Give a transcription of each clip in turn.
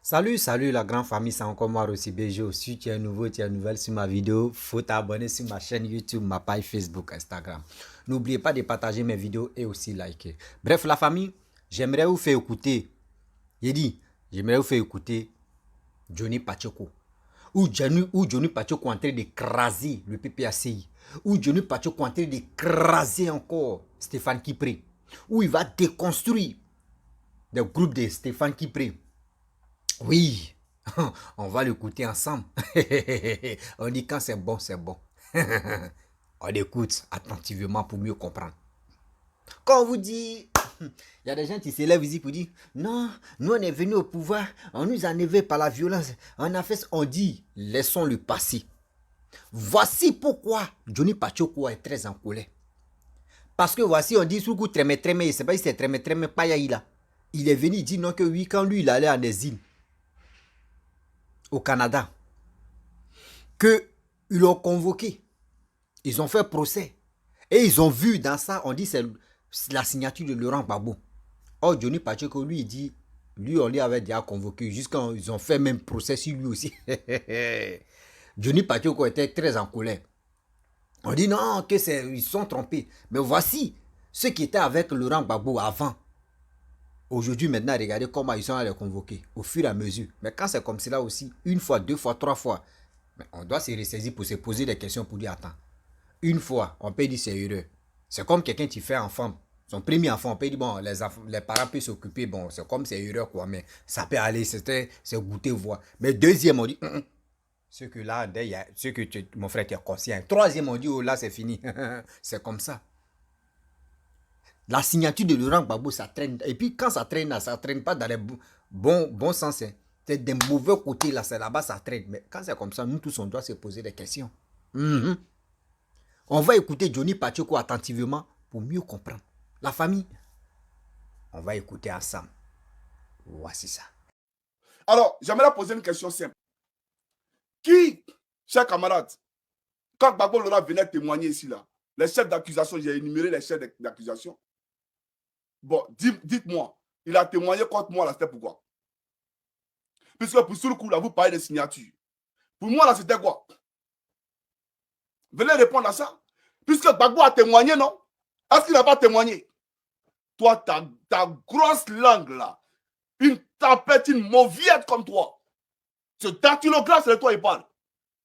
Salut la grande famille, c'est encore moi Rossi BG. Si tu es nouveau, tu es nouvelle sur ma vidéo, faut t'abonner sur ma chaîne YouTube, ma page Facebook, Instagram. N'oubliez pas de partager mes vidéos et aussi liker. Bref, la famille, j'aimerais vous faire écouter, j'aimerais vous faire écouter Johnny Pacheco. Ou Johnny Pacheco en train d'écraser le PPACI. Ou Johnny Pacheco en train d'écraser encore Stéphane Kipré. Ou il va déconstruire le groupe de Stéphane Kipré. Oui, on va l'écouter ensemble. On dit quand c'est bon, c'est bon. On écoute attentivement pour mieux comprendre. Quand on vous dit, il y a des gens qui s'élèvent ici pour dire, non, nous on est venus au pouvoir, on nous a enlevés par la violence, on a fait, on dit, laissons le passer. Voici pourquoi Johnny Pacheco est très en colère. Parce que voici, on dit, sous coup, trémé, je ne sais pas si c'est trémé, pas là. Il est venu dire non que oui, quand lui, il allait en exil au Canada, qu'ils l'ont convoqué, ils ont fait procès, et ils ont vu dans ça, on dit c'est la signature de Laurent Gbagbo. Or, Johnny Pacheco, lui, il dit, lui, on lui avait déjà convoqué, jusqu'à ils ont fait même procès sur lui aussi. Johnny Pacheco était très en colère. On dit non, que ils sont trompés. Mais voici ceux qui étaient avec Laurent Gbagbo avant. Aujourd'hui, maintenant, regardez comment ils sont allés les convoquer, au fur et à mesure. Mais quand c'est comme cela aussi, une fois, deux fois, trois fois, mais on doit se ressaisir pour se poser des questions pour dire, attends, une fois, on peut dire c'est heureux. C'est comme quelqu'un qui fait enfant, son premier enfant, on peut dire, bon, les parents peuvent s'occuper, bon, c'est comme c'est heureux, quoi, mais ça peut aller, c'est goûter, voir. Mais deuxième, on dit, ce que là, ce que mon frère, tu es conscient. Troisième, on dit, oh là, c'est fini. C'est comme ça. La signature de Laurent Gbagbo, ça traîne. Et puis quand ça traîne pas dans les bons sens. Hein. C'est des mauvais côtés, là, c'est là-bas, ça traîne. Mais quand c'est comme ça, nous tous, on doit se poser des questions. On va écouter Johnny Pacheco attentivement pour mieux comprendre. La famille, on va écouter ensemble. Voici ça. Alors, j'aimerais poser une question simple. Qui, chers camarades, quand Gbagbo Laurent venait témoigner ici, là, les chefs d'accusation, j'ai énuméré les chefs d'accusation. Bon, dites-moi, il a témoigné contre moi, là, c'était pourquoi? Puisque pour ce coup, là, vous parlez de signature. Pour moi, là, c'était quoi? Venez répondre à ça. Puisque Gbagbo a témoigné, non? Est-ce qu'il n'a pas témoigné? Toi, ta grosse langue, là, une tapette, une mauviette comme toi. Ce dactylographe, c'est de toi, il parle.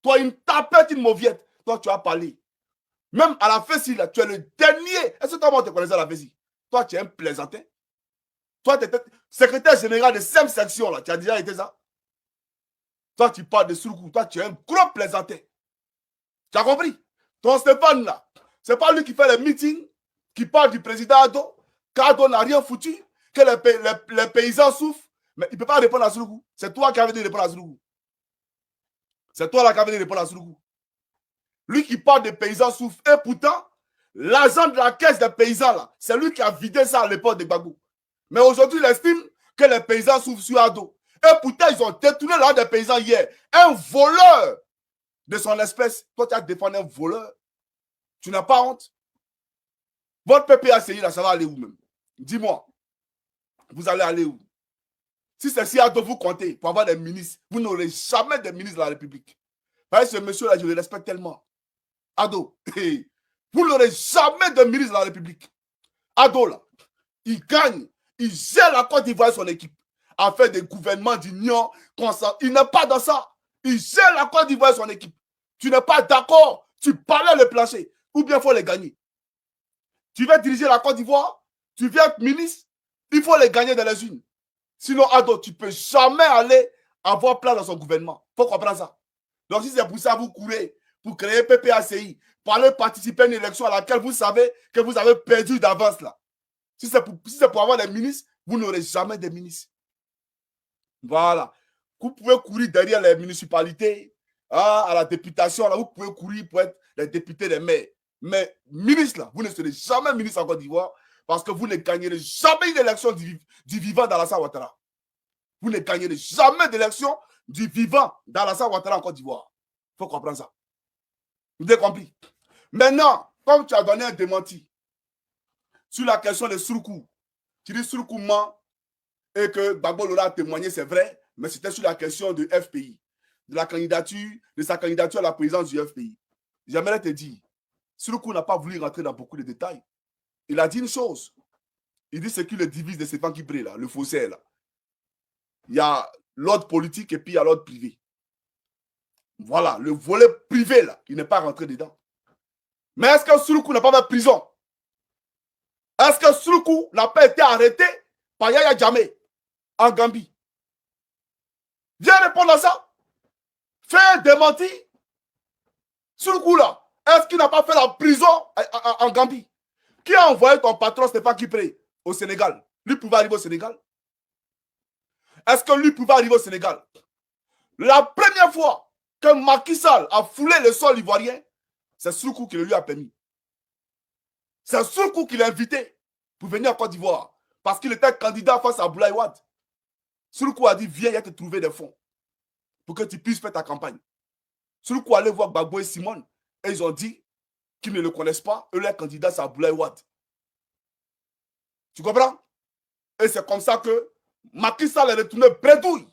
Toi, une tapette, une mauviette. Toi, tu as parlé. Même à la Fessi, là, tu es le dernier. Est-ce que toi, tu connaissais à la Fessi? Toi, tu es un plaisantin. Toi, tu étais secrétaire général de 5 sections, là. Tu as déjà été ça? Toi, tu parles de Suruku. Toi, tu es un gros plaisantin. Tu as compris? Ton Stéphane, là, c'est pas lui qui fait les meetings, qui parle du président Ado, qu'Ado n'a rien foutu, que les paysans souffrent, mais il ne peut pas répondre à Suruku. C'est toi qui avais dit répondre à Suruku. C'est toi là qui avais dit répondre à Suruku. Lui qui parle des paysans souffrent, et pourtant, l'argent de la caisse des paysans, là, c'est lui qui a vidé ça à l'époque de Gbagbo. Mais aujourd'hui, il estime que les paysans souffrent sur Ado. Et pourtant, ils ont détourné l'argent des paysans hier. Un voleur de son espèce. Toi, tu as défendu un voleur. Tu n'as pas honte? Votre PPACI, là, ça va aller où même? Dis-moi. Vous allez aller où? Si c'est si Ado vous comptez pour avoir des ministres, vous n'aurez jamais de ministres de la République. Parce que ce monsieur-là, je le respecte tellement. Ado, vous n'aurez jamais de ministre de la République. Ado, là, il gagne, il gère la Côte d'Ivoire et son équipe, a fait des gouvernements d'union, il n'est pas dans ça. Il gère la Côte d'Ivoire et son équipe. Tu n'es pas d'accord, tu parlais le plancher, ou bien il faut les gagner. Tu veux diriger la Côte d'Ivoire, tu viens être ministre, il faut les gagner dans les unes. Sinon, Ado, tu ne peux jamais aller avoir place dans son gouvernement. Il faut comprendre ça. Donc, si c'est pour ça, vous courez pour créer PPACI, pour aller participer à une élection à laquelle vous savez que vous avez perdu d'avance là. Si c'est pour avoir des ministres, vous n'aurez jamais de ministres. Voilà. Vous pouvez courir derrière les municipalités, à la députation, là, vous pouvez courir pour être les députés, les maires. Mais ministre, là, vous ne serez jamais ministre en Côte d'Ivoire parce que vous ne gagnerez jamais une élection du vivant dans la Ouattara. Vous ne gagnerez jamais d'élection du vivant dans la Ouattara en Côte d'Ivoire. Il faut comprendre ça. Vous avez compris? Maintenant, comme tu as donné un démenti sur la question de Suruku, tu dis Suruku ment et que Gbagbo Laurent a témoigné, c'est vrai. mais c'était sur la question de FPI, de sa candidature à la présidence du FPI. J'aimerais te dire, Suruku n'a pas voulu rentrer dans beaucoup de détails. Il a dit une chose. Il dit ce qui le divise de Stéphane Kipré, là, le faussaire, là. Il y a l'ordre politique et puis il y a l'ordre privé. Voilà, le volet privé, là, il n'est pas rentré dedans. Mais est-ce que Suruku n'a pas fait prison? Est-ce que Suruku n'a pas été arrêté par Yaya Jammeh en Gambie? Viens répondre à ça. Fais démentir. Suruku, là, est-ce qu'il n'a pas fait la prison en Gambie? Qui a envoyé ton patron Stéphane Kipré au Sénégal? Lui pouvait arriver au Sénégal? Est-ce que lui pouvait arriver au Sénégal? La première fois que Macky Sall a foulé le sol ivoirien, c'est Suruku qui le lui a permis. C'est Suruku qui l'a invité pour venir en Côte d'Ivoire parce qu'il était candidat face à Abdoulaye Wade. Suruku a dit, viens, il a te trouver des fonds pour que tu puisses faire ta campagne. Suruku allait voir Gbagbo et Simone et ils ont dit qu'ils ne le connaissent pas. Eux, leur candidat, c'est Abdoulaye Wade. Tu comprends? Et c'est comme ça que Macky Sall est retourné bredouille.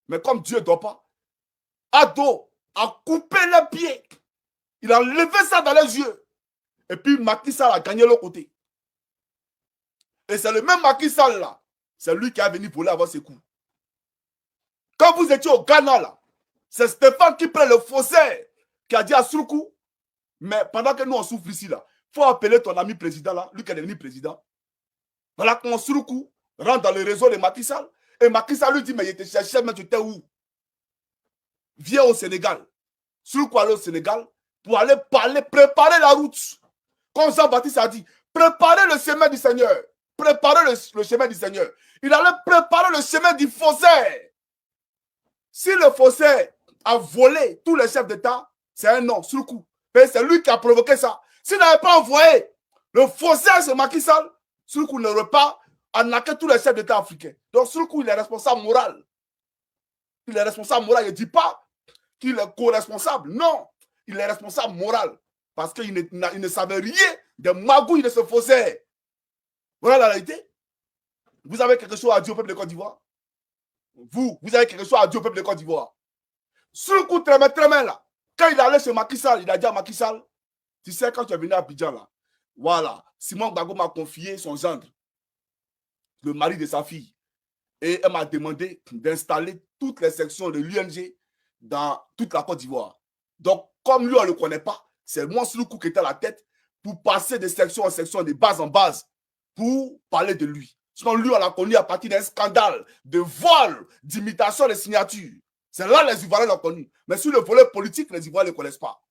Mais comme Dieu ne dort pas, Ado a coupé les pieds. Il a levé ça dans les yeux. Et puis Macky Sall a gagné l'autre côté. Et c'est le même Macky Sall là. C'est lui qui a venu voler avant ses coups. Quand vous étiez au Ghana là, c'est Stéphane qui prend le faussaire qui a dit à Suruku, mais pendant que nous on souffre ici là, il faut appeler ton ami président là, lui qui est devenu président. Voilà quand Suruku rentre dans le réseau de Macky Sall et Macky Sall lui dit, mais il te cherchait, mais tu étais où? Viens au Sénégal. Suruku allait au Sénégal pour aller parler, préparer la route. Comme Jean-Baptiste a dit, préparer le chemin du Seigneur. Préparer le chemin du Seigneur. Il allait préparer le chemin du faussaire. Si le faussaire a volé tous les chefs d'État, c'est un non, Suruku. C'est lui qui a provoqué ça. S'il n'avait pas envoyé le faussaire sur Macky Sall, Suruku n'aurait pas arnaqué tous les chefs d'État africains. Donc Suruku, il est responsable moral. Il est responsable moral. Il ne dit pas qu'il est co-responsable. Non, il est responsable moral. Parce qu'il ne savait rien des magouilles de ce faussaire. Voilà la réalité. Vous avez quelque chose à dire au peuple de Côte d'Ivoire? Vous avez quelque chose à dire au peuple de Côte d'Ivoire? Suruku Tremé là, quand il allait chez Macky Sall, il a dit à Macky Sall, tu sais, quand tu es venu à Abidjan là, voilà, Simon Gbagbo m'a confié son gendre, le mari de sa fille, et elle m'a demandé d'installer toutes les sections de l'UNG dans toute la Côte d'Ivoire. Donc, comme lui, on ne le connaît pas, c'est moi, Suruku, qui était à la tête pour passer de section en section, de base en base, pour parler de lui. Sinon, lui, on l'a connu à partir d'un scandale de vol, d'imitation des signatures. C'est là les Ivoiriens l'ont connu. Mais sur le volet politique, les Ivoiriens ne le connaissent pas.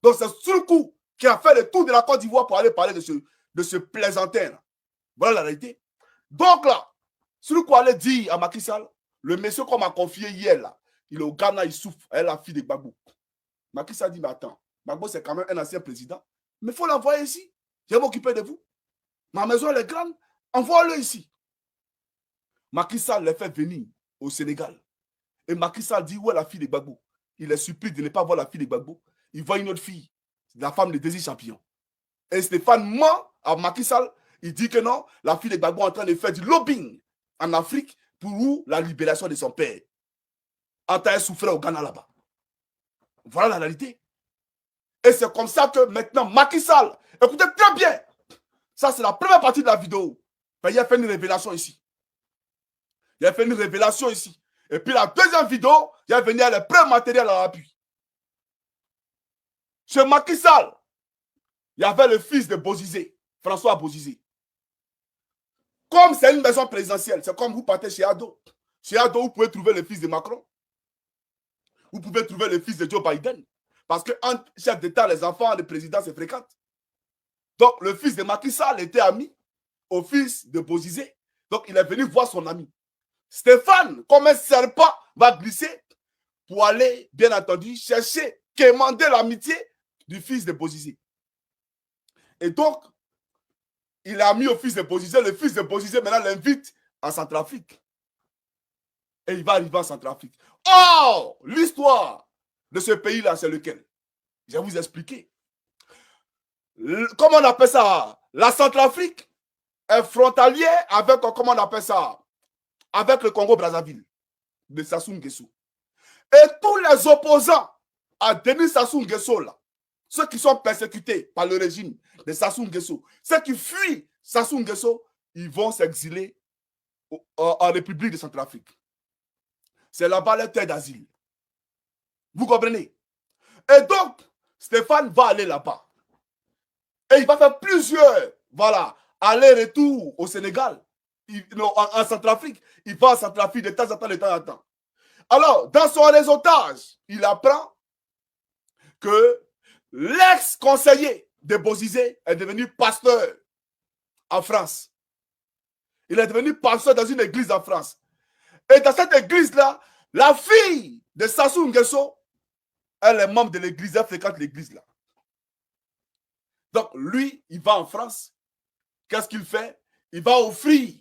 Donc, c'est Suruku qui a fait le tour de la Côte d'Ivoire pour aller parler de ce plaisantin. Voilà la réalité. Donc là, Suruku allait dire à Macky Sall, le monsieur qu'on m'a confié hier, là, il est au Ghana, il souffre, elle est la fille de Gbagbo. Macky Sall dit, mais attends, Gbagbo c'est quand même un ancien président, mais il faut l'envoyer ici. Je vais m'occuper de vous. Ma maison elle est grande, envoie-le ici. Macky Sall les fait venir au Sénégal. Et Macky Sall dit, où est la fille de Gbagbo? Il est surpris de ne pas voir la fille de Gbagbo. Il voit une autre fille, la femme de Désir Champion. Et Stéphane ment à Macky Sall. Il dit que non, la fille de Gbagbo est en train de faire du lobbying en Afrique pour la libération de son père. En train de souffrir au Ghana là-bas. Voilà la réalité. Et c'est comme ça que maintenant, Macky Sall, écoutez très bien, ça c'est la première partie de la vidéo. Il a fait une révélation ici. Il a fait une révélation ici. Et puis la deuxième vidéo, il a venu à le premier matériel à l'appui. Chez Macky Sall, il y avait le fils de Bozizé, François Bozizé. Comme c'est une maison présidentielle, c'est comme vous partez chez Ado. Chez Ado, vous pouvez trouver le fils de Macron. Vous pouvez trouver le fils de Joe Biden. Parce qu'entre chef d'État, les enfants de président se fréquentent. Donc, le fils de Macky Sall était ami au fils de Bozizé. Donc, il est venu voir son ami. Stéphane, comme un serpent, va glisser pour aller, bien entendu, chercher, quémander l'amitié du fils de Bozizé. Et donc, il a mis au fils de Bozizé. Le fils de Bozizé, maintenant, l'invite en Centrafrique. Et il va arriver en Centrafrique. Oh, l'histoire de ce pays-là, c'est lequel? Je vais vous expliquer. Comment on appelle ça? La Centrafrique est frontalière avec, comment on appelle ça? Avec le Congo-Brazzaville. de Sassou Nguesso. Et tous les opposants à Denis Sassou Nguesso, là, ceux qui sont persécutés par le régime de Sassou Nguesso, ceux qui fuient Sassou Nguesso, ils vont s'exiler en République de Centrafrique. C'est là-bas leur terre d'asile. Vous comprenez? Et donc, Stéphane va aller là-bas. Et il va faire plusieurs, voilà, aller-retour au Sénégal, en Centrafrique. Il va en Centrafrique de temps en temps, Alors, dans son réseautage, il apprend que l'ex-conseiller de Bozizé est devenu pasteur en France. Il est devenu pasteur dans une église en France. Et dans cette église-là, la fille de Sassou Nguesso, elle est membre de l'église, elle fréquente l'église là. Donc, lui, il va en France. Qu'est-ce qu'il fait? Il va offrir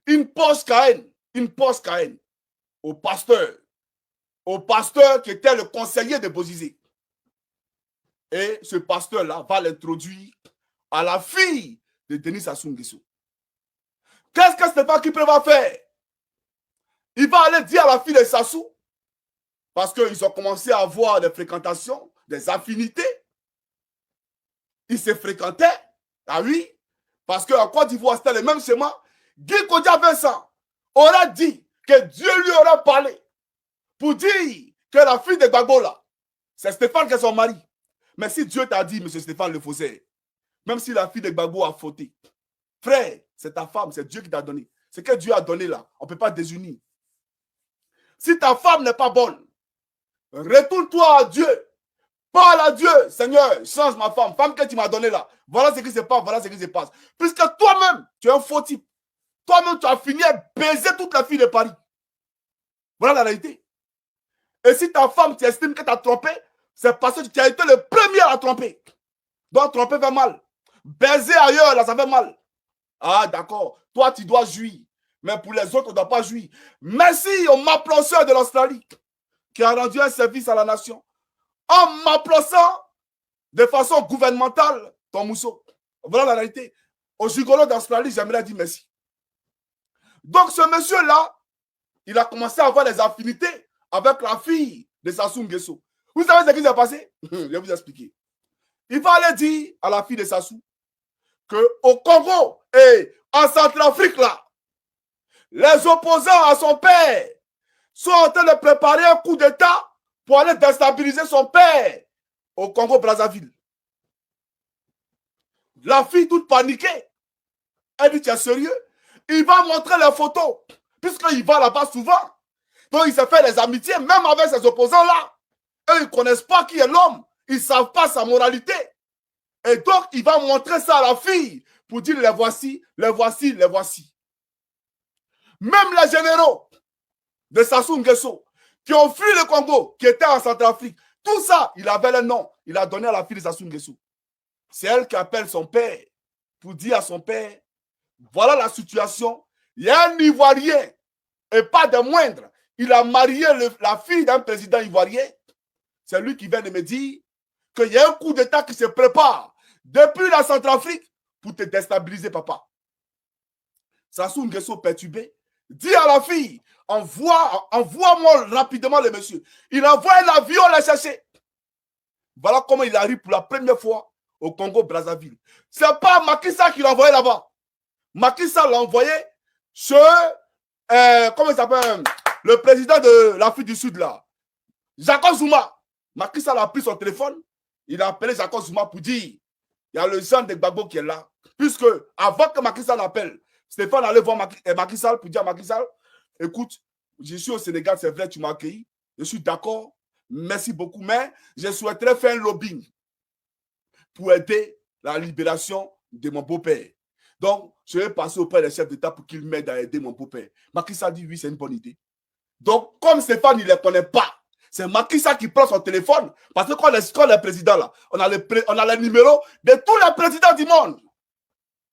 une Porsche Cayenne au pasteur qui était le conseiller de Bozizé. Et ce pasteur-là va l'introduire à la fille de Denis Sassou Nguesso. Qu'est-ce que Stéphane Kipre va faire? Il va aller dire à la fille de Sassou, parce qu'ils ont commencé à avoir des fréquentations, des affinités. Ils se fréquentaient, ah oui, parce qu'en Côte d'Ivoire, c'était le même schéma. Guy Kodia Vincent aurait dit que Dieu lui aurait parlé pour dire que la fille de Gbagbo là, c'est Stéphane qui est son mari. Mais si Dieu t'a dit, monsieur Stéphane le faussaire, même si la fille de Gbagbo a fauté, frère, c'est ta femme, c'est Dieu qui t'a donné. Ce que Dieu a donné là, on ne peut pas désunir. Si ta femme n'est pas bonne, retourne-toi à Dieu. Parle à Dieu, Seigneur, change ma femme, femme que tu m'as donnée là. Voilà ce qui se passe, voilà ce qui se passe. Puisque toi-même, tu es un faux type. Toi-même, tu as fini à baiser toute la fille de Paris. Voilà la réalité. Et si ta femme, tu estimes que tu as trompé, c'est parce que tu as été le premier à la tromper. Donc, tromper fait mal. Baiser ailleurs, là, ça fait mal. Ah, d'accord. Toi, tu dois jouir. Mais pour les autres, on ne doit pas jouir. Merci au m'applaudisseur de l'Australie qui a rendu un service à la nation en m'applaudissant de façon gouvernementale ton mousseau. Voilà la réalité. Au gigolo d'Australie, j'aimerais dire merci. Donc, ce monsieur-là, il a commencé à avoir des affinités avec la fille de Sassou Nguesso. Vous savez ce qui s'est passé? Je vais vous expliquer. Il va aller dire à la fille de Sassou qu'au Congo et en Centrafrique, là, les opposants à son père sont en train de préparer un coup d'État pour aller déstabiliser son père au Congo-Brazzaville. La fille toute paniquée, elle dit, tu es sérieux? Il va montrer les photos, puisqu'il va là-bas souvent. Donc, il se fait des amitiés, même avec ses opposants-là. Eux, ils ne connaissent pas qui est l'homme. Ils ne savent pas sa moralité. Et donc, il va montrer ça à la fille pour dire, les voici, les voici, les voici. Même les généraux de Sassou Nguesso qui ont fui le Congo, qui étaient en Centrafrique, tout ça, il avait le nom. Il a donné à la fille de Sassou Nguesso. C'est elle qui appelle son père pour dire à son père, voilà la situation. Il y a un Ivoirien, et pas de moindre. Il a marié la fille d'un président ivoirien. C'est lui qui vient de me dire qu'il y a un coup d'État qui se prépare depuis la Centrafrique pour te déstabiliser, papa. Sassou Nguesso perturbé dit à la fille, envoie-moi rapidement le monsieur. Il envoie l'avion la chercher. Voilà comment il arrive pour la première fois au Congo-Brazzaville. Ce n'est pas Macky Sall qui l'a envoyé là-bas. Macky Sall l'a envoyé chez, comment il s'appelle, le président de l'Afrique du Sud là, Jacob Zuma. Macky Sall a pris son téléphone, il a appelé Jacob Zuma pour dire, il y a le Jean de Gbagbo qui est là. Puisque avant que Macky Sall appelle, Stéphane allait voir Macky Sall pour dire à Macky Sall, écoute, je suis au Sénégal, c'est vrai, tu m'as accueilli, je suis d'accord, merci beaucoup, mais je souhaiterais faire un lobbying pour aider la libération de mon beau-père. Donc, je vais passer auprès des chefs d'État pour qu'ils m'aident à aider mon beau-père. Macky Sall dit oui, c'est une bonne idée. Donc, comme Stéphane, il ne les connaît pas, c'est Macky Sall qui prend son téléphone. Parce que quand on est président là, on a le numéro de tous les présidents du monde.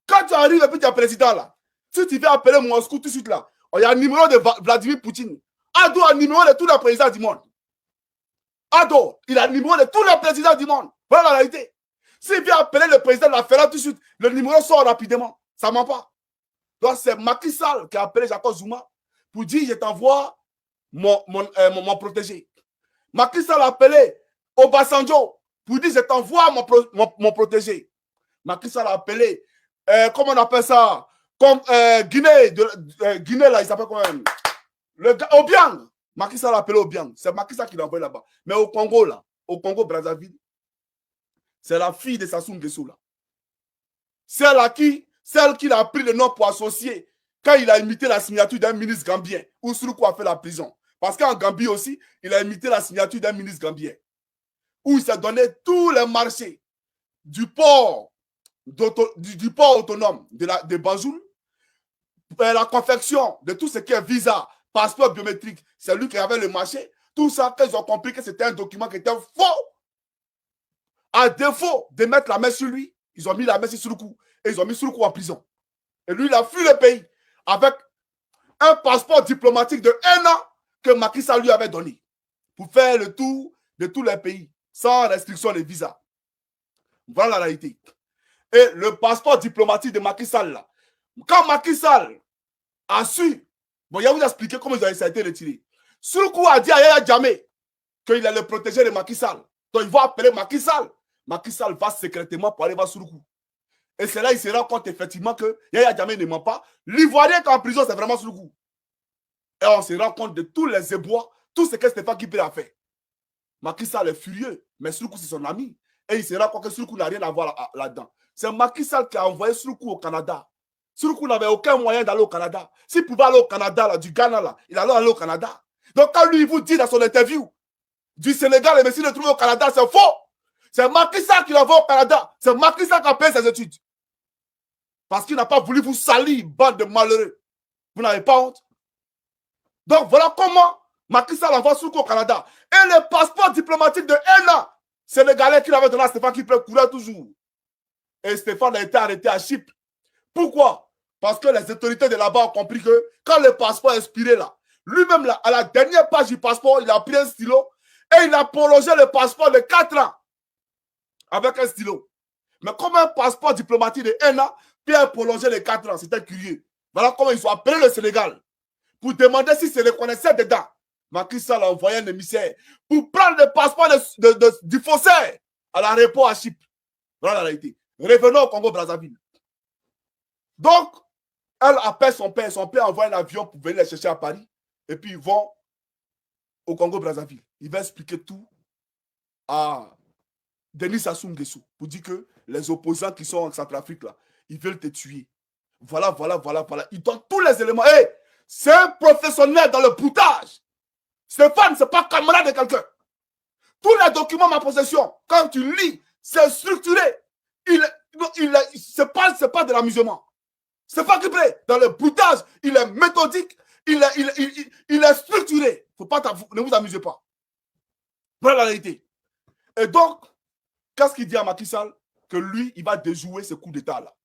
Quand tu arrives et puis tu es président là, si tu veux appeler Moscou tout de suite là, il y a un numéro de Vladimir Poutine. Ado a un numéro de tous les présidents du monde. Ado, il a un numéro de tous les présidents du monde. Voilà la réalité. S'il vient appeler le président de la Ferrari tout de suite, le numéro sort rapidement. Ça ne ment pas. Donc c'est Macky Sall qui a appelé Jacob Zuma pour dire je t'envoie mon protégé. Macky Sall a appelé Obasanjo pour dire je t'envoie mon protégé. Macky Sall a appelé, comment on appelle ça, comme Guinée, Guinée là, il s'appelle quand même, le gars, Obiang. Macky Sall a appelé Obiang. C'est Macky Sall qui l'a envoyé là-bas. Mais au Congo là, au Congo Brazzaville, c'est la fille de Sassou Nguesso là. Celle qui a pris le nom pour associer quand il a imité la signature d'un ministre gambien où Souroukou a fait la prison. Parce qu'en Gambie aussi, il a imité la signature d'un ministre gambien où il s'est donné tous les marchés du port, du port autonome de Banjul, la confection de tout ce qui est visa, passeport biométrique, c'est lui qui avait le marché. Tout ça, quand ils ont compris que c'était un document qui était faux, à défaut de mettre la main sur lui, ils ont mis la main sur Souroukou et ils ont mis Souroukou en prison. Et lui, il a fui le pays avec un passeport diplomatique de 1 an que Macky Sall lui avait donné pour faire le tour de tous les pays sans restriction de visa. Voilà la réalité. Et le passeport diplomatique de Macky Sall, là, quand Macky Sall a su, bon, il va vous expliquer comment ça a été retiré. Souroukou a dit à Yaya Jammeh qu'il allait le protéger de Macky Sall. Donc, il va appeler Macky Sall. Macky Sall va secrètement pour aller voir Souroukou. Et c'est là qu'il se rend compte effectivement que Yaya Jammeh ne ment pas. L'Ivoirien qui est en prison, c'est vraiment Souroukou. Et on se rend compte de tous les ébois, tout ce que Stéphane Guibé a fait. Macky Sall est furieux, mais Souroukou, c'est son ami. Et il se rend compte que Souroukou n'a rien à voir là-dedans. C'est Macky Sall qui a envoyé Souroukou au Canada. Souroukou n'avait aucun moyen d'aller au Canada. S'il pouvait aller au Canada, là, du Ghana, là, il allait aller au Canada. Donc, quand lui, il vous dit dans son interview du Sénégal, et Messi le trouve au Canada, c'est faux. C'est Macky Sall qui l'envoie au Canada. C'est Macky Sall qui a payé ses études. Parce qu'il n'a pas voulu vous salir, bande de malheureux. Vous n'avez pas honte? Donc, voilà comment Macky Sall envoie Souroukou au Canada. Et le passeport diplomatique de 1 an, sénégalais qu'il avait donné à Stéphane qui courait toujours. Et Stéphane a été arrêté à Chypre. Pourquoi? Parce que les autorités de là-bas ont compris que quand le passeport est expiré là, lui-même là, à la dernière page du passeport, il a pris un stylo et il a prolongé le passeport de 4 ans avec un stylo. Mais comme un passeport diplomatique de 1 an, puis il a prolongé les 4 ans, c'était curieux. Voilà comment ils ont appelé le Sénégal pour demander si c'est reconnaissait dedans. Macky Sall a envoyé un émissaire pour prendre le passeport du faussaire à l'aéroport à Chypre. Voilà la réalité. Revenons au Congo-Brazzaville. Donc, elle appelle son père. Son père envoie un avion pour venir les chercher à Paris. Et puis, ils vont au Congo-Brazzaville. Il va expliquer tout à Denis Sassou Nguesso pour dire que les opposants qui sont en Centrafrique, là, ils veulent te tuer. Voilà. Il donne tous les éléments. Hey, c'est un professionnel dans le boutage. Stéphane, ce n'est pas camarade de quelqu'un. Tous les documents en ma possession, quand tu lis, c'est structuré. Ce n'est pas de l'amusement. C'est pas qu'il plaît. Dans le boutage, il est méthodique, il est structuré. Ne vous amusez pas. Voilà la réalité. Et donc, qu'est-ce qu'il dit à Macky Sall? Que lui, il va déjouer ce coup d'État-là.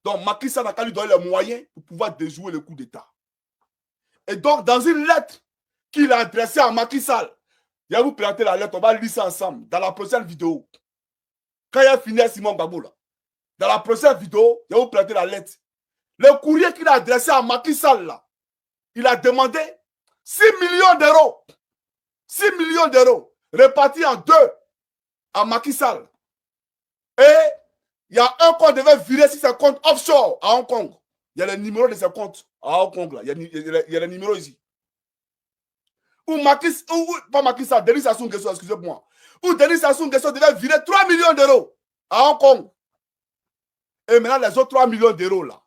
Donc, Macky Sall n'a qu'à lui donner les moyens pour pouvoir déjouer le coup d'État. Et donc, dans une lettre qu'il a adressée à Macky Sall, je vais vous présenter la lettre, on va lire ça ensemble dans la prochaine vidéo. Quand il a fini à Simon Gbagbo, là, dans la prochaine vidéo, je vais vous présenter la lettre. Le courrier qu'il a adressé à Macky Sall, là, il a demandé 6 millions d'euros. 6 millions d'euros répartis en 2 à Macky Sall. Et il y a un compte devait virer sur ses comptes offshore à Hong Kong. Il y a le numéro de ses comptes à Hong Kong, là. Il y a le numéro ici. Pas Macky Sall, Denis Sassou Nguesso, excusez-moi. Où Denis Sassou Nguesso devait virer 3 millions d'euros à Hong Kong. Et maintenant, les autres 3 millions d'euros, là,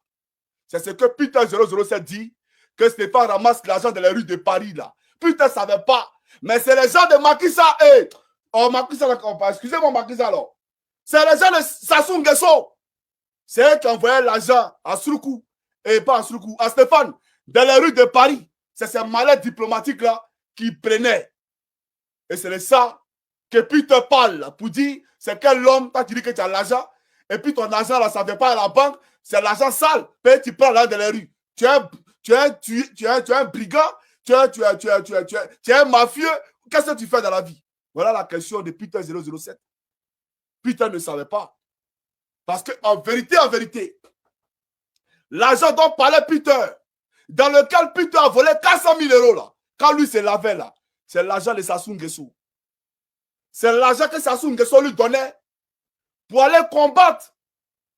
c'est ce que Peter 007 dit, que Stéphane ramasse l'argent de la rue de Paris, là. Peter ne savait pas. Mais c'est les gens de Macky Sall. Hey. Oh, Macky Sall, excusez-moi, Macky Sall, alors. C'est les gens de Sassou Nguesso. C'est eux qui envoyaient l'argent à Souroukou. Et pas à Souroukou, à Stéphane, dans les rues de Paris. C'est ces malades diplomatiques-là qui prenaient. Et c'est de ça que Peter parle, là, pour dire, c'est quel homme, quand tu dis que tu as l'argent, et puis ton argent, là, ça ne vient pas à la banque, c'est l'argent sale, puis tu prends là dans les rues. Tu es un brigand, tu es un mafieux, qu'est-ce que tu fais dans la vie? Voilà la question de Peter 007. Peter ne savait pas. Parce qu'en vérité, l'argent dont parlait Peter, dans lequel Peter a volé 400 000 euros, là, quand lui se lavait là, c'est l'argent de Sassou Nguesso. C'est l'argent que Sassou Nguesso lui donnait pour aller combattre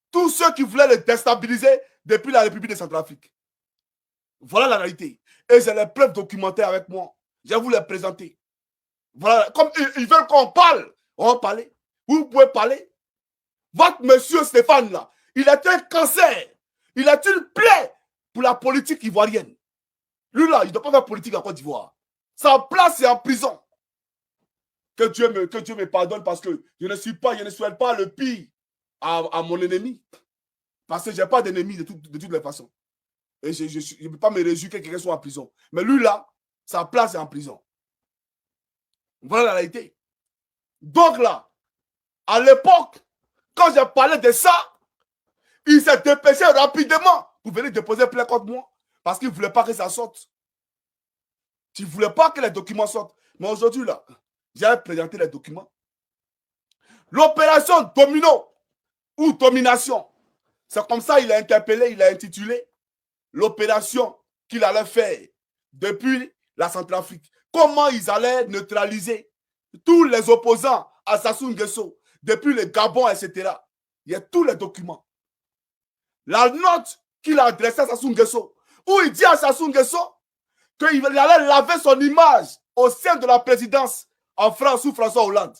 tous ceux qui voulaient le déstabiliser depuis la République de Centrafrique. Voilà la réalité. Et j'ai les preuves documentaires avec moi. Je vais vous les présenter. Voilà. Comme ils veulent qu'on parle, on va parler. Vous pouvez parler. Votre monsieur Stéphane là, il est un cancer. Il est une plaie pour la politique ivoirienne. Lui là, il ne doit pas faire politique en Côte d'Ivoire. Sa place est en prison. Que Dieu me pardonne parce que je ne souhaite pas le pire à mon ennemi. Parce que je n'ai pas d'ennemi de toutes les façons. Et je ne peux pas me réjouir que quelqu'un soit en prison. Mais lui là, sa place est en prison. Voilà la réalité. Donc là, à l'époque, quand j'ai parlé de ça, il s'est dépêché rapidement pour venir déposer plainte contre moi. Parce qu'il ne voulait pas que ça sorte. Il ne voulait pas que les documents sortent. Mais aujourd'hui là, j'ai présenté les documents. L'opération Domino ou Domination, c'est comme ça qu'il a interpellé, il a intitulé l'opération qu'il allait faire depuis la Centrafrique. Comment ils allaient neutraliser tous les opposants à Sassou Nguesso, depuis le Gabon, etc. Il y a tous les documents. La note qu'il a adressée à Sassou Nguesso, où il dit à Sassou Nguesso qu'il allait laver son image au sein de la présidence en France sous François Hollande.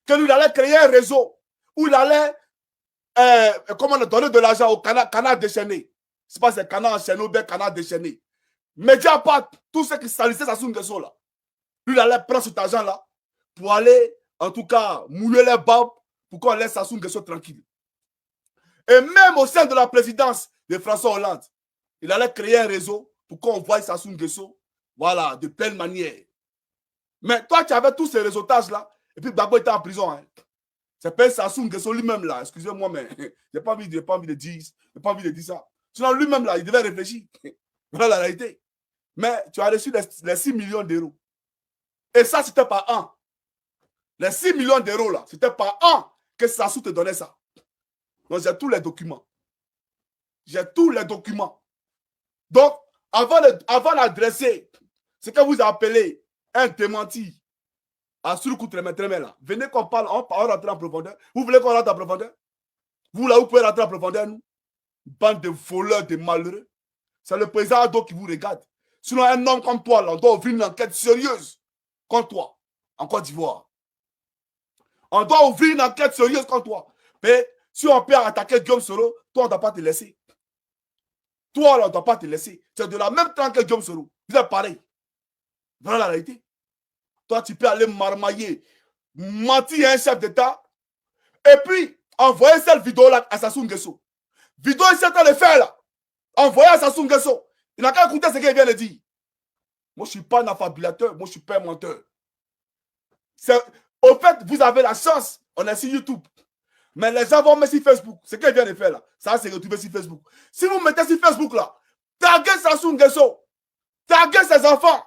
Que lui, il allait créer un réseau où il allait donner de l'argent au canard déchaîné. C'est pas ces canards enchaînés ou bien canards déchaînés. Mediapart, tout ce qui salissait Sassou Nguesso là. Lui, il allait prendre cet argent-là pour aller, en tout cas, mouiller les barbes pour qu'on laisse Sassou Nguesso tranquille. Et même au sein de la présidence de François Hollande, il allait créer un réseau pour qu'on voie Sassou Nguesso, voilà, de pleine manière. Mais toi, tu avais tous ces réseautages-là, et puis Gbagbo était en prison. Hein. C'est pas Sassou Nguesso lui-même là, excusez-moi, mais j'ai pas envie de dire ça. Sinon, lui-même là, il devait réfléchir. Voilà la réalité. Mais tu as reçu les 6 millions d'euros. Et ça, c'était par an. Les 6 millions d'euros là, c'était par an que Sassou te donnait ça. Donc, j'ai tous les documents. J'ai tous les documents. Donc, avant d'adresser ce que vous appelez un démenti à Suruku Tremé là, venez qu'on parle, on rentre en profondeur. Vous voulez qu'on rentre en profondeur? Vous là, vous pouvez rentrer en profondeur, nous? Bande de voleurs, de malheureux. C'est le président Ado qui vous regarde. Sinon, un homme comme toi, là, on doit ouvrir une enquête sérieuse contre toi, en Côte d'Ivoire. On doit ouvrir une enquête sérieuse contre toi. Mais si on peut attaquer Guillaume Soro, toi, on ne doit pas te laisser. Toi, là, on ne doit pas te laisser. C'est de la même temps que Guillaume Soro. Vous êtes pareil. Voilà la réalité. Toi, tu peux aller marmailler, mentir à un chef d'État, et puis envoyer cette vidéo-là à Sassou Nguesso. Vidéo, il s'est en train de faire là. Envoyer à Sassou Nguesso. Il n'a qu'à écouter ce qu'il vient de dire. Moi, je ne suis pas un affabulateur. Moi, je ne suis pas un menteur. Au fait, vous avez la chance. On est sur YouTube. Mais les gens vont mettre sur Facebook. Ce qu'il vient de faire là, ça va se retrouver sur Facebook. Si vous mettez sur Facebook là, taguez Sassou Nguesso. Taguez ses enfants.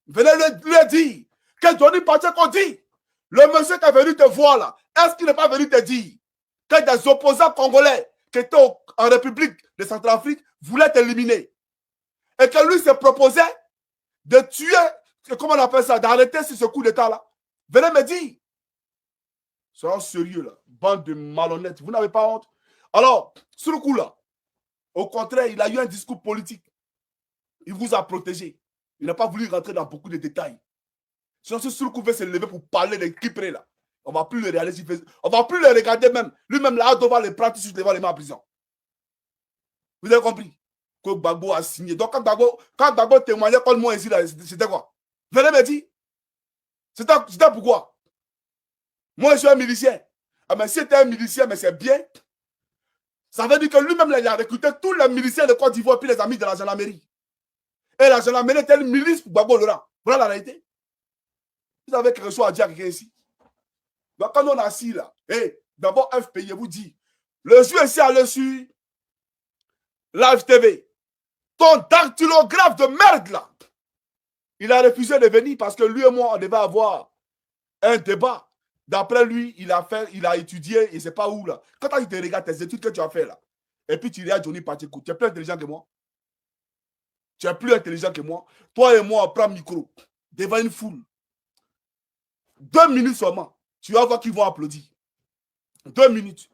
Venez lui dire que Johnny Pacheco dit. Le monsieur qui est venu te voir là, est-ce qu'il n'est pas venu te dire que des opposants congolais qui étaient en République de Centrafrique voulaient t'éliminer? Et que lui se proposait de tuer, comment on appelle ça, d'arrêter sur ce coup d'état là. Venez me dire. Soyons sérieux là, bande de malhonnêtes, vous n'avez pas honte? Alors, sur le coup là, au contraire, il a eu un discours politique. Il vous a protégé. Il n'a pas voulu rentrer dans beaucoup de détails. Sinon, si sur le coup veut se lever pour parler des Kipré là, on ne va plus le regarder sur Facebook. On ne va plus le regarder même. Lui-même là, on va le prendre tout de suite devant les mains en prison. Vous avez compris? Que Gbagbo a signé. Donc, quand Gbagbo témoignait contre moi ici, c'était quoi? Venez me dire. C'était pourquoi? Moi, je suis un milicien. Ah, mais si c'était un milicien, mais c'est bien. Ça veut dire que lui-même, il a recruté tous les miliciens de Côte d'Ivoire et puis les amis de la gendarmerie. Et la gendarmerie était une milice pour Gbagbo Laurent. Voilà la réalité. Vous avez quelque chose à dire à quelqu'un ici? Donc, quand on est assis là, d'abord, FPI vous dit, le jour ici allé sur Live TV, ton dactylographe de merde là, il a refusé de venir parce que lui et moi, on devait avoir un débat. D'après lui, il a étudié, il ne sait pas où là. Quand tu te regardes tes études que tu as fait là, et puis tu regardes Johnny Pacheco, tu es plus intelligent que moi. Tu es plus intelligent que moi. Toi et moi, on prend micro devant une foule. 2 minutes seulement. Tu vas voir qu'ils vont applaudir. 2 minutes.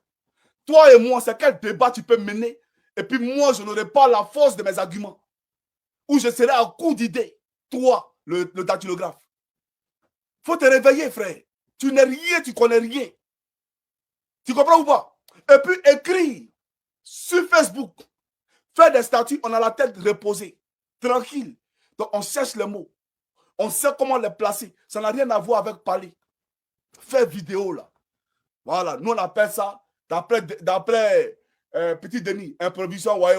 Toi et moi, c'est quel débat tu peux mener? Et puis moi, je n'aurai pas la force de mes arguments. Ou je serai à court d'idées. Toi, le dactylographe. Faut te réveiller, frère. Tu n'es rien, tu connais rien. Tu comprends ou pas? Et puis écris sur Facebook. Faire des statuts, on a la tête reposée. Tranquille. Donc on cherche les mots. On sait comment les placer. Ça n'a rien à voir avec parler. Faire vidéo là. Voilà. Nous on appelle ça, d'après Petit Denis, improvisation, ouais.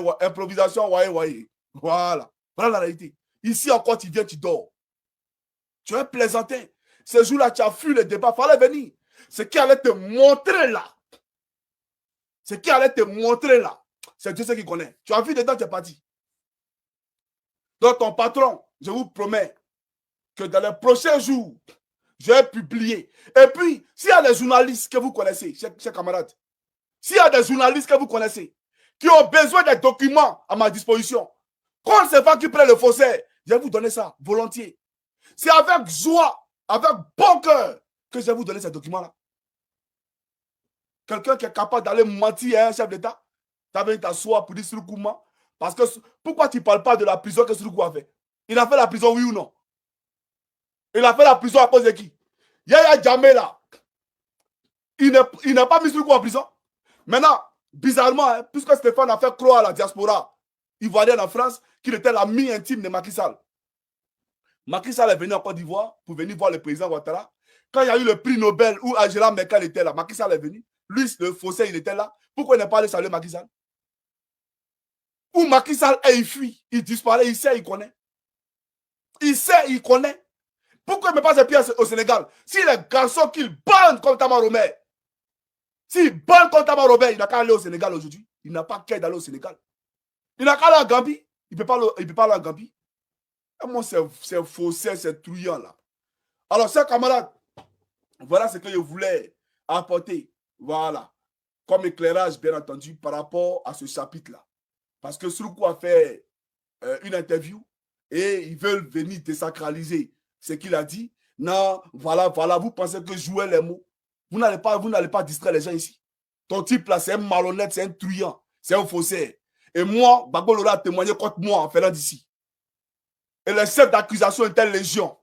Voilà. Voilà la réalité. Ici encore, tu viens, tu dors. Tu es plaisantin. Ce jour-là, tu as fui le débat. Il fallait venir. Ce qui allait te montrer là. Ce qui allait te montrer là. C'est Dieu qui connaît. Tu as vu dedans, tu es parti. Donc, ton patron, je vous promets que dans les prochains jours, je vais publier. Et puis, s'il y a des journalistes que vous connaissez, chers camarades, s'il y a des journalistes que vous connaissez, qui ont besoin des documents à ma disposition, quand c'est pas qui prend le faussaire, je vais vous donner ça volontiers. C'est avec joie, avec bon cœur que je vais vous donner ces documents-là. Quelqu'un qui est capable d'aller mentir à un chef d'État, tu as venu t'asseoir pour dire Surukouma. Parce que pourquoi tu ne parles pas de la prison que Surukou a fait? Il a fait la prison, oui ou non? Il a fait la prison à cause de qui? Yaya Jammeh là. Il n'a pas mis Surukou en prison. Maintenant, bizarrement, hein, puisque Stéphane a fait croire à la diaspora ivoirienne en France qu'il était l'ami intime de Macky Sall. Macky Sall est venu en Côte d'Ivoire pour venir voir le président Ouattara. Quand il y a eu le prix Nobel où Angela Merkel était là, Macky Sall est venu. Lui, le faussaire, il était là. Pourquoi il n'est pas allé saluer Macky Sall? Où Macky Sall est, il fuit, il disparaît, il sait, il connaît. Il sait, il connaît. Pourquoi il ne met pas ses pieds au Sénégal? Si les garçons qu'il bande comme Tama Romer, s'il bande comme Tama Romer, il n'a qu'à aller au Sénégal aujourd'hui. Il n'a pas qu'à aller au Sénégal. Il n'a qu'à aller à Gambie. Il ne peut pas aller à Gambie. Et moi, c'est faussaire, c'est truand là. Alors, chers camarades, voilà ce que je voulais apporter. Voilà. Comme éclairage, bien entendu, par rapport à ce chapitre-là. Parce que Surukou a fait une interview et ils veulent venir désacraliser ce qu'il a dit. Non, voilà, vous pensez que jouer les mots. Vous n'allez pas distraire les gens ici. Ton type là, c'est un malhonnête, c'est un truand, c'est un faussaire. Et moi, Gbagbo Lora a témoigné contre moi en faisant d'ici. Et les chefs d'accusation étaient légion.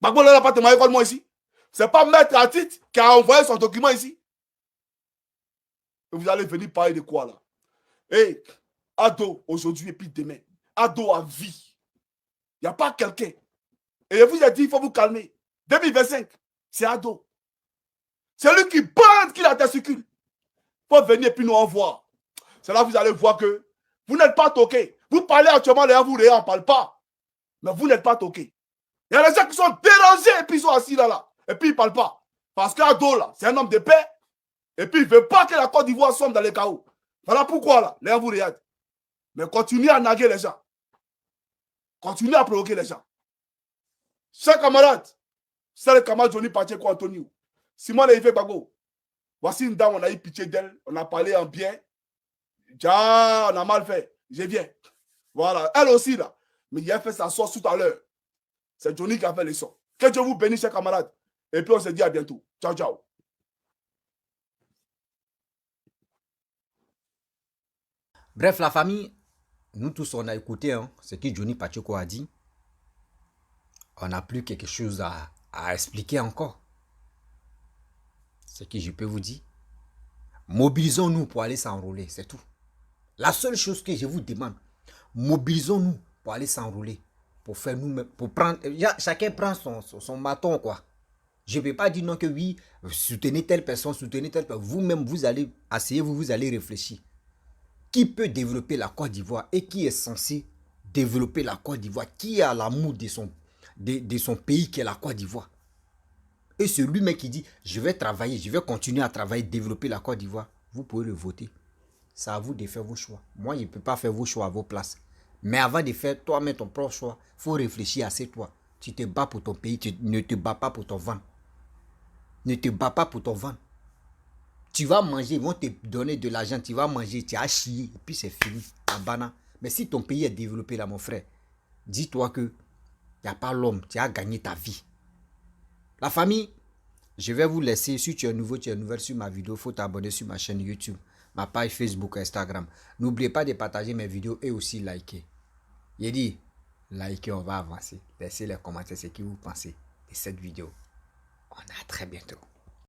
Gbagbo Lora n'a pas témoigné contre moi ici. C'est pas Maître Atit qui a envoyé son document ici. Et vous allez venir parler de quoi là? Hey, ado aujourd'hui et puis demain. Ado à vie. Il n'y a pas quelqu'un. Et je vous ai dit, il faut vous calmer. 2025, c'est ado. C'est lui qui bande qui la testicule. Il faut venir et puis nous en voir. C'est là que vous allez voir que vous n'êtes pas toqué. Vous parlez actuellement, les gens vous ne parlent pas. Mais vous n'êtes pas toqué. Il y a des gens qui sont dérangés et puis ils sont assis là. Et puis ils ne parlent pas. Parce qu'Ado là, c'est un homme de paix. Et puis il ne veut pas que la Côte d'Ivoire sombre dans les chaos. Voilà pourquoi là, les gens vous regardent. Mais continuez à naguer les gens. Continuez à provoquer les gens. Chers camarades, c'est le camarade Johnny Pacheco Antonio. Simon Eife Gbagbo. Voici une dame, on a eu pitié d'elle. On a parlé en bien. Ja, on a mal fait. Je viens. Voilà. Elle aussi là. Mais il a fait sa sauce tout à l'heure. C'est Johnny qui a fait les sons. Que Dieu vous bénisse, chers camarades. Et puis on se dit à bientôt. Ciao, ciao. Bref, la famille, nous tous, on a écouté hein, ce que Johnny Pacheco a dit. On n'a plus quelque chose à expliquer encore. Ce que je peux vous dire. Mobilisons-nous pour aller s'enrôler, c'est tout. La seule chose que je vous demande, mobilisons-nous pour aller s'enrôler. Pour faire nous, pour prendre, chacun prend son bâton, quoi. Je ne peux pas dire non que oui, soutenez telle personne, soutenez telle personne. Vous-même, vous allez, asseyez-vous, vous allez réfléchir. Qui peut développer la Côte d'Ivoire et qui est censé développer la Côte d'Ivoire? Qui a l'amour de son pays qui est la Côte d'Ivoire? Et c'est lui-même qui dit, je vais travailler, je vais continuer à travailler, développer la Côte d'Ivoire. Vous pouvez le voter. C'est à vous de faire vos choix. Moi, je ne peux pas faire vos choix à vos places. Mais avant de faire toi-même ton propre choix, il faut réfléchir à c'est toi. Tu te bats pour ton pays, tu ne te bats pas pour ton ventre. Ne te bats pas pour ton ventre. Tu vas manger, ils vont te donner de l'argent, tu vas manger, tu as chié, et puis c'est fini. En banane. Mais si ton pays est développé là, mon frère, dis-toi que il n'y a pas l'homme, tu as gagné ta vie. La famille, je vais vous laisser. Si tu es nouveau, tu es nouvelle sur ma vidéo, il faut t'abonner sur ma chaîne YouTube, ma page Facebook, Instagram. N'oubliez pas de partager mes vidéos et aussi liker. Il dit, likez, on va avancer. Laissez les commentaires ce que vous pensez de cette vidéo. On a très bientôt.